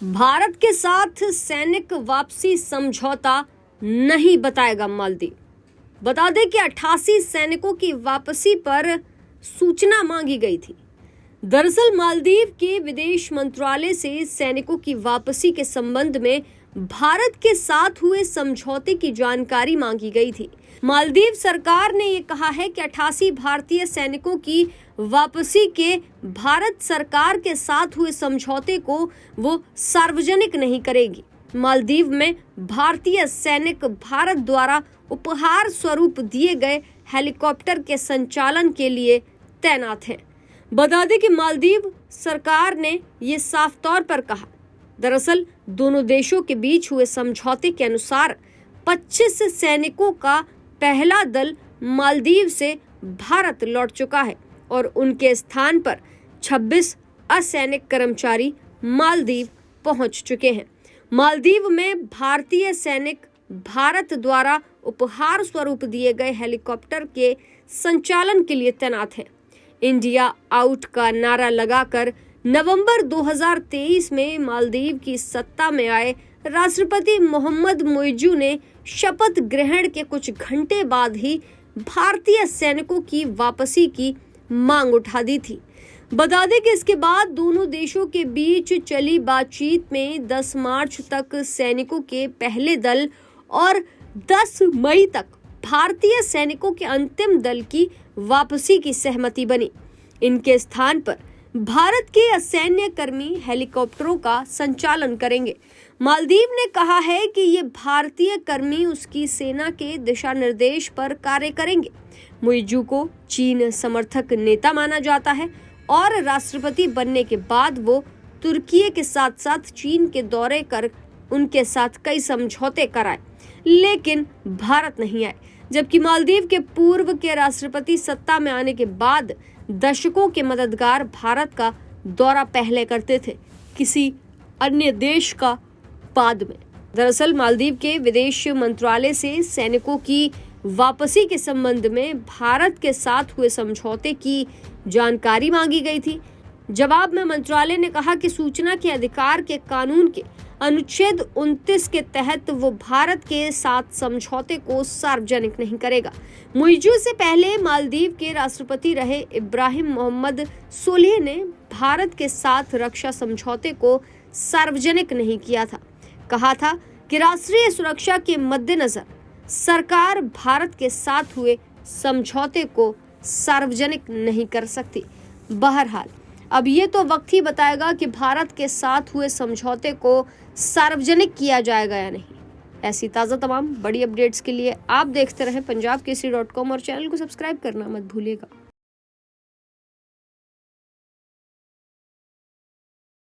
भारत के साथ सैनिक वापसी समझौता नहीं बताएगा मालदीव। बता दें कि 88 सैनिकों की वापसी पर सूचना मांगी गई थी। दरअसल मालदीव के विदेश मंत्रालय से सैनिकों की वापसी के संबंध में भारत के साथ हुए समझौते की जानकारी मांगी गई थी। मालदीव सरकार ने ये कहा है कि 88 भारतीय सैनिकों की वापसी के भारत सरकार के साथ हुए समझौते को वो सार्वजनिक नहीं करेगी। मालदीव में भारतीय सैनिक भारत द्वारा उपहार स्वरूप दिए गए हेलीकॉप्टर के संचालन के लिए तैनात हैं। बता दें कि मालदीव सरकार ने ये साफ तौर पर कहा। दरअसल दोनों देशों के बीच हुए समझौते के अनुसार 25 सैनिकों का पहला दल मालदीव से भारत लौट चुका है और उनके स्थान पर 26 असैनिक कर्मचारी मालदीव पहुंच चुके हैं। मालदीव में भारतीय सैनिक भारत द्वारा उपहार स्वरूप दिए गए हेलीकॉप्टर के संचालन के लिए तैनात हैं। इंडिया आउट का नारा लगाकर नवंबर 2023 में मालदीव की सत्ता में आए राष्ट्रपति मोहम्मद मुइज़्ज़ू ने शपथ ग्रहण के कुछ घंटे बाद ही भारतीय सैनिकों की वापसी की मांग उठा दी थी। बता दें कि इसके बाद दोनों देशों के बीच चली बातचीत में 10 मार्च तक सैनिकों के पहले दल और 10 मई तक भारतीय सैनिकों के अंतिम दल की वापसी की सहमति बनी। इनके स्थान पर भारत के असैन्य कर्मी हेलीकॉप्टरों का संचालन करेंगे। मालदीव ने कहा है कि ये भारतीय कर्मी उसकी सेना के दिशा निर्देश पर कार्य करेंगे। मुइज़्ज़ू को चीन समर्थक नेता माना जाता है और राष्ट्रपति बनने के बाद वो तुर्की के साथ साथ चीन के दौरे कर उनके साथ कई समझौते कराए, लेकिन भारत नहीं आए। जबकि मालदीव के पूर्व के राष्ट्रपति सत्ता में आने के बाद दशकों के मददगार भारत का दौरा पहले करते थे, किसी अन्य देश का बाद में। दरअसल मालदीव के विदेश मंत्रालय से सैनिकों की वापसी के संबंध में भारत के साथ हुए समझौते की जानकारी मांगी गई थी। जवाब में मंत्रालय ने कहा कि सूचना के अधिकार के कानून के अनुच्छेद 29 के तहत वो भारत के साथ समझौते को सार्वजनिक नहीं करेगा। मुइज़्ज़ू से पहले मालदीव के राष्ट्रपति रहे इब्राहिम मोहम्मद सोलिह ने भारत के साथ रक्षा समझौते को सार्वजनिक नहीं किया था। कहा था कि राष्ट्रीय सुरक्षा के मद्देनजर सरकार भारत के साथ हुए समझौते को सार्वजनिक नहीं कर सकती। बहरहाल अब ये तो वक्त ही बताएगा कि भारत के साथ हुए समझौते को सार्वजनिक किया जाएगा या नहीं। ऐसी ताज़ा तमाम बड़ी अपडेट्स के लिए आप देखते रहें पंजाबकेसरी.com और चैनल को सब्सक्राइब करना मत भूलिएगा।